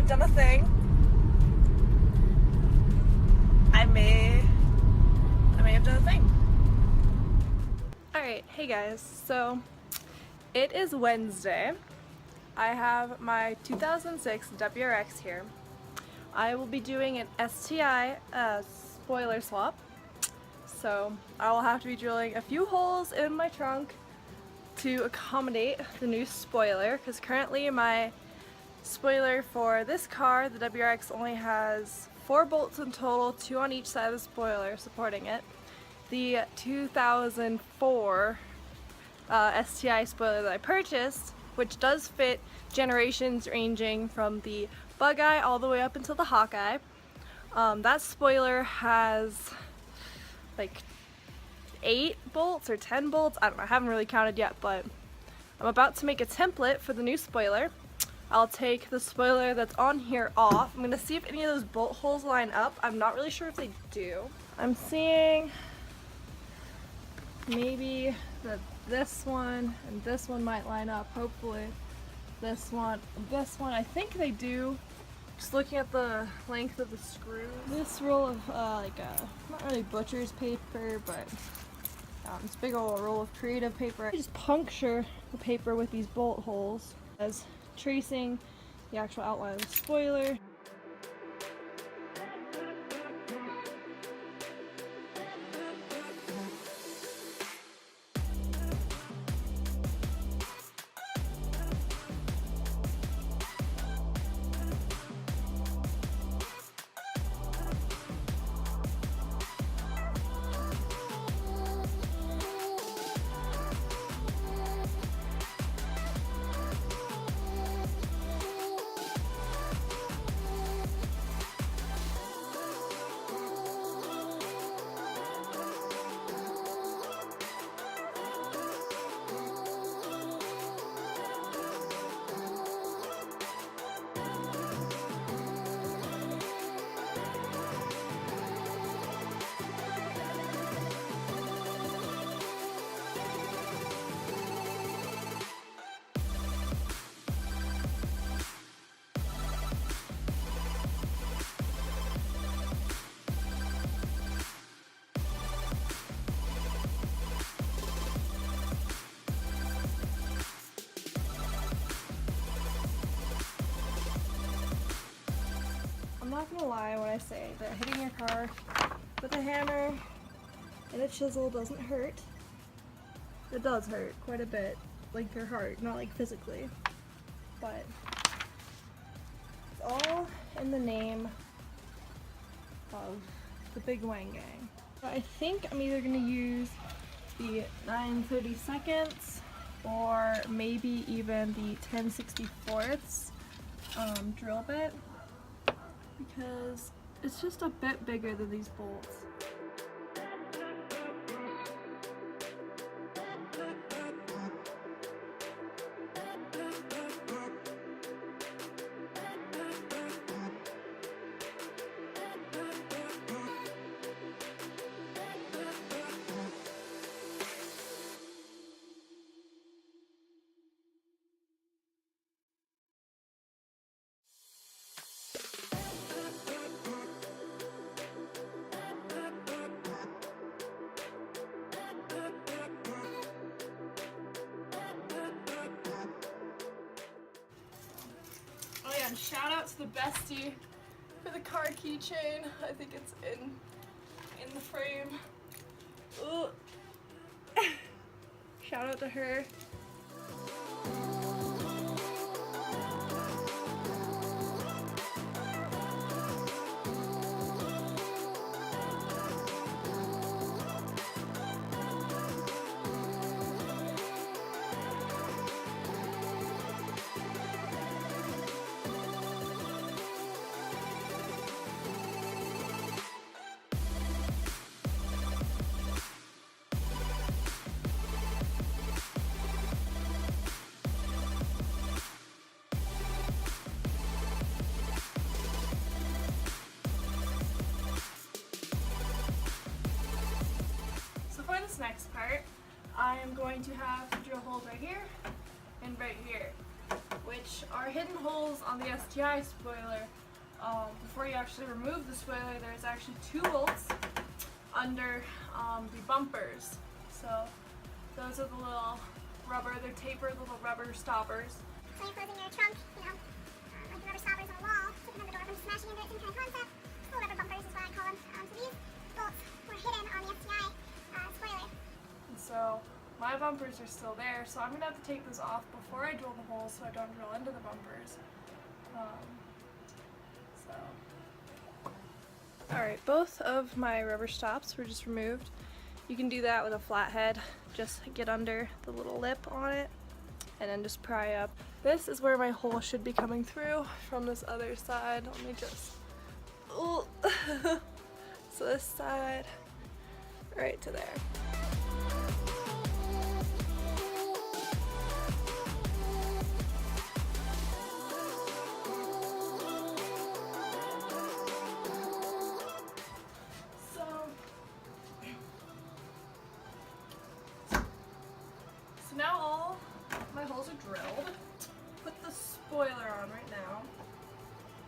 done a thing. I may have done a thing. Alright, hey guys, so it is Wednesday. I have my 2006 WRX here. I will be doing an STi spoiler swap. So I will have to be drilling a few holes in my trunk to accommodate the new spoiler, because currently my spoiler for this car, the WRX, only has 4 bolts in total, 2 on each side of the spoiler supporting it. The 2004 STi spoiler that I purchased, which does fit generations ranging from the Bug Eye all the way up until the Hawkeye, that spoiler has like 8 bolts or 10 bolts, I don't know, I haven't really counted yet, but I'm about to make a template for the new spoiler. I'll take the spoiler that's on here off. I'm gonna see if any of those bolt holes line up. I'm not really sure if they do. I'm seeing maybe that this one and this one might line up, hopefully. This one, I think they do. Just looking at the length of the screw. This roll of not really butcher's paper, but this big old roll of creative paper. I just puncture the paper with these bolt holes as tracing the actual outline of the spoiler. I'm not gonna lie when I say that hitting your car with a hammer and a chisel doesn't hurt. It does hurt quite a bit, like your heart, not like physically, but it's all in the name of the Big Wang Gang. So I think I'm either gonna use the 9/32 or maybe even the 10/64 drill bit, because it's just a bit bigger than these bolts. And shout out to the bestie for the car keychain. I think it's in the frame. Ooh. Shout out to her. I am going to have drill holes right here and right here. which are hidden holes on the STi spoiler. Before you actually remove the spoiler, there's actually 2 bolts under the bumpers. So those are the little rubber, they're tapered little rubber stoppers. So you're closing your trunk, like the rubber stoppers on the wall, keeping the door from smashing into it, same kind of concept. Little rubber bumpers is what I call them. So these bolts were hidden on the STi spoiler. And so my bumpers are still there, so I'm going to have to take those off before I drill the holes so I don't drill into the bumpers. Alright, both of my rubber stops were just removed. You can do that with a flathead. Just get under the little lip on it and then just pry up. This is where my hole should be coming through from this other side. Let me just... Oh. So this side, right to there. So now all my holes are drilled. Put the spoiler on right now.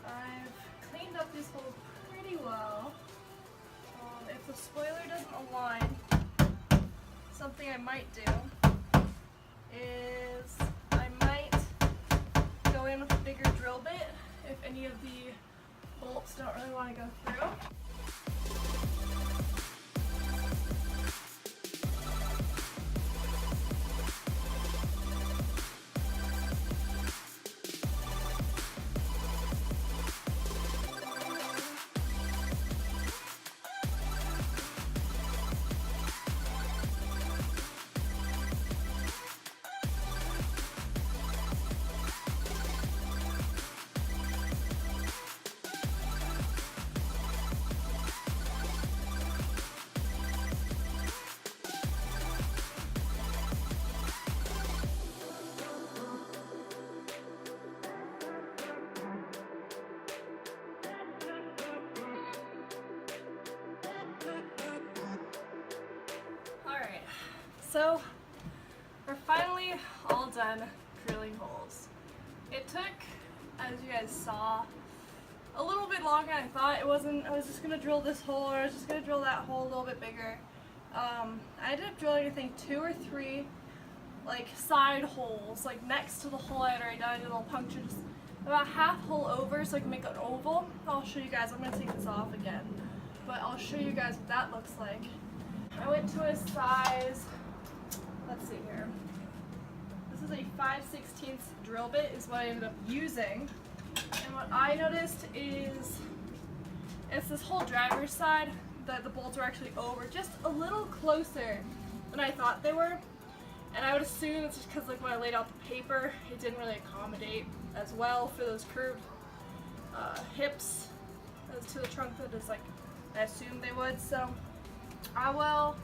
I've cleaned up these holes pretty well. If the spoiler doesn't align, something I might do is I might go in with a bigger drill bit if any of the bolts don't really want to go through. So we're finally all done drilling holes. It took, as you guys saw, a little bit longer than I thought. It wasn't, I was just going to drill this hole or I was just going to drill that hole a little bit bigger. I ended up drilling I think 2 or 3 like side holes, like next to the hole I had already done. I did a little puncture just about half hole over so I can make an oval. I'll show you guys, I'm going to take this off again, but I'll show you guys what that looks like. I went to a size, let's see here. This is a 5/16 drill bit is what I ended up using. And what I noticed is it's this whole driver's side that the bolts are actually over just a little closer than I thought they were. And I would assume it's just because like when I laid out the paper, it didn't really accommodate as well for those curved hips as to the trunk that is like I assumed they would. So I will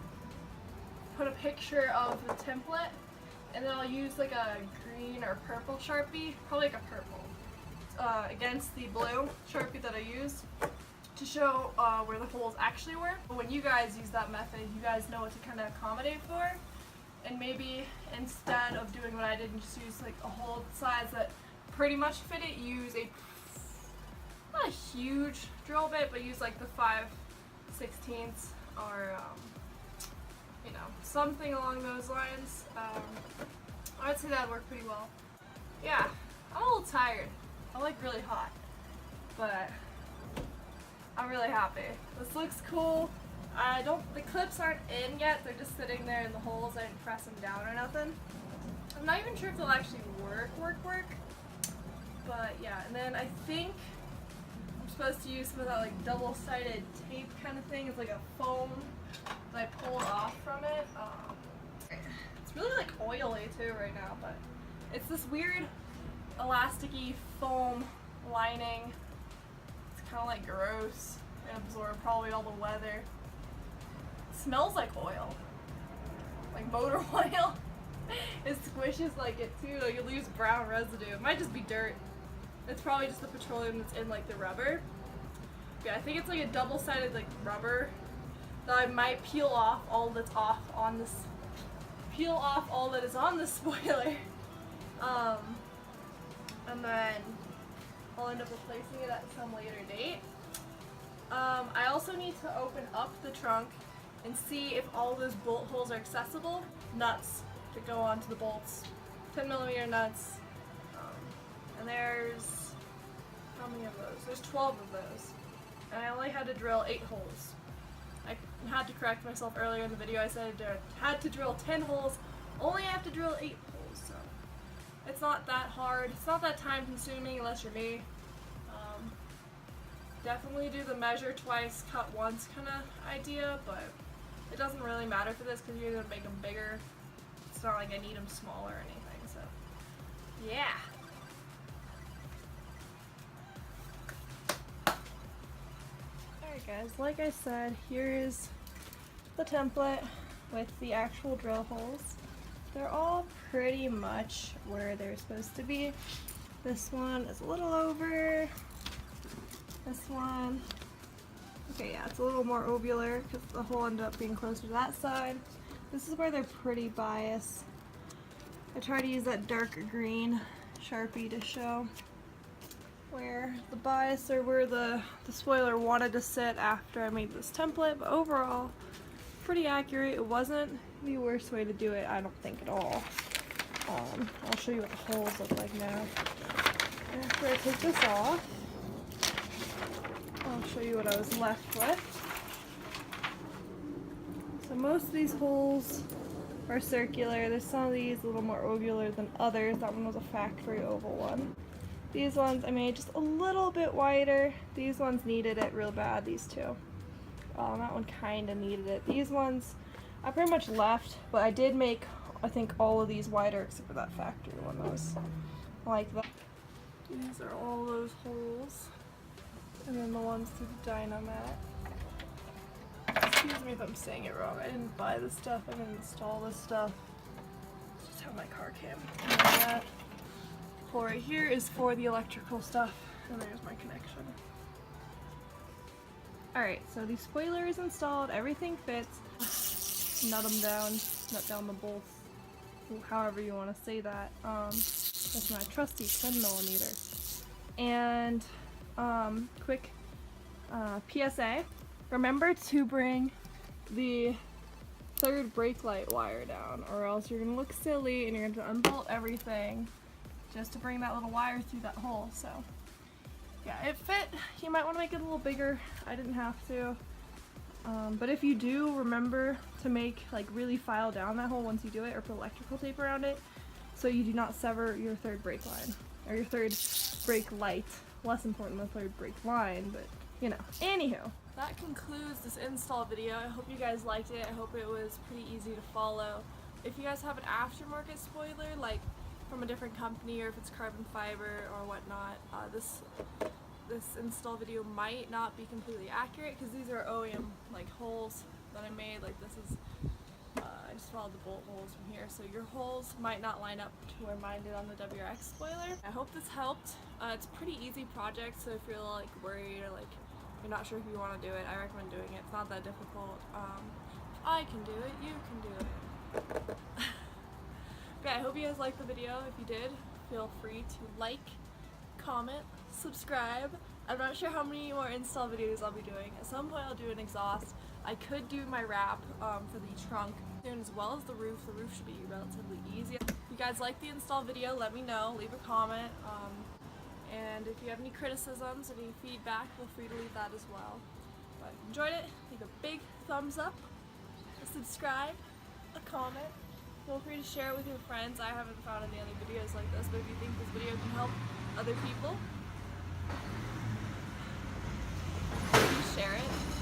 put a picture of the template and then I'll use like a green or purple Sharpie, probably like a purple, against the blue Sharpie that I used to show where the holes actually were. When you guys use that method, you guys know what to kind of accommodate for, and maybe instead of doing what I did and just use like a hole size that pretty much fit it, use a, not a huge drill bit, but use like the 5/16 or you know, something along those lines. I would say that would work pretty well. Yeah, I'm a little tired. I'm like really hot, but I'm really happy. This looks cool. The clips aren't in yet. They're just sitting there in the holes. I didn't press them down or nothing. I'm not even sure if they'll actually work. But yeah, and then I think I'm supposed to use some of that like double-sided tape kind of thing. It's like a foam that I pulled off from it. It's really like oily too right now, but it's this weird elasticy foam lining. It's kind of like gross and absorb probably all the weather. It smells like oil, like motor oil. It squishes like it too, like it leaves brown residue. It might just be dirt. It's probably just the petroleum that's in like the rubber. Yeah, I think it's like a double-sided like rubber that I might peel off all that's off on this, peel off all that is on the spoiler. and then I'll end up replacing it at some later date. I also need to open up the trunk and see if all those bolt holes are accessible. Nuts to go onto the bolts, 10mm nuts, and there's, how many of those? There's 12 of those, and I only had to drill 8 holes. I had to correct myself earlier in the video. I said I had to drill 10 holes, only have to drill 8 holes, so it's not that hard. It's not that time consuming unless you're me. Definitely do the measure twice, cut once kind of idea, but it doesn't really matter for this because you're going to make them bigger. It's not like I need them smaller or anything, so yeah. Alright guys, like I said, here is the template with the actual drill holes. They're all pretty much where they're supposed to be. This one is a little over. This one, okay, yeah, it's a little more ovular because the hole ended up being closer to that side. This is where they're pretty biased. I try to use that dark green Sharpie to show where the bias or where the spoiler wanted to sit after I made this template, but overall, pretty accurate. It wasn't the worst way to do it, I don't think at all. I'll show you what the holes look like now. After I take this off, I'll show you what I was left with. So most of these holes are circular. There's some of these a little more ovular than others. That one was a factory oval one. These ones I made just a little bit wider. These ones needed it real bad, these two. That one kind of needed it. These ones I pretty much left, but I did make, I think, all of these wider except for that factory one that was like that. These are all those holes. And then the ones through the Dynamat. Excuse me if I'm saying it wrong. I didn't buy this stuff. I didn't install this stuff. It's just how my car came. And then that hole right here is for the electrical stuff. And there's my connection. Alright, so the spoiler is installed. Everything fits. Nut them down. Nut down the bolts. However you want to say that. That's my trusty 10mm. And quick PSA, remember to bring the third brake light wire down or else you're gonna look silly and you're gonna unbolt everything just to bring that little wire through that hole. So yeah, it fit. You might want to make it a little bigger. I didn't have to, but if you do, remember to make, like, really file down that hole once you do it, or put electrical tape around it so you do not sever your third brake line or your third brake light. Less important than the third brake line, but you know. Anywho, that concludes this install video. I hope you guys liked it. I hope it was pretty easy to follow. If you guys have an aftermarket spoiler, like from a different company, or if it's carbon fiber or whatnot, this install video might not be completely accurate because these are OEM like holes that I made. Like this is, I just followed the bolt holes from here, so your holes might not line up to where mine did on the WRX spoiler. I hope this helped. It's a pretty easy project, so if you're like worried or like you're not sure if you want to do it, I recommend doing it. It's not that difficult. If I can do it, you can do it. Okay, I hope you guys liked the video. If you did, feel free to like, comment, subscribe. I'm not sure how many more install videos I'll be doing. At some point I'll do an exhaust. I could do my wrap for the trunk soon, as well as the roof. The roof should be relatively easy. If you guys like the install video, let me know. Leave a comment. And if you have any criticisms, any feedback, feel free to leave that as well. But if you enjoyed it, leave a big thumbs up, a subscribe, a comment. Feel free to share it with your friends. I haven't found any other videos like this, but if you think this video can help other people, please share it.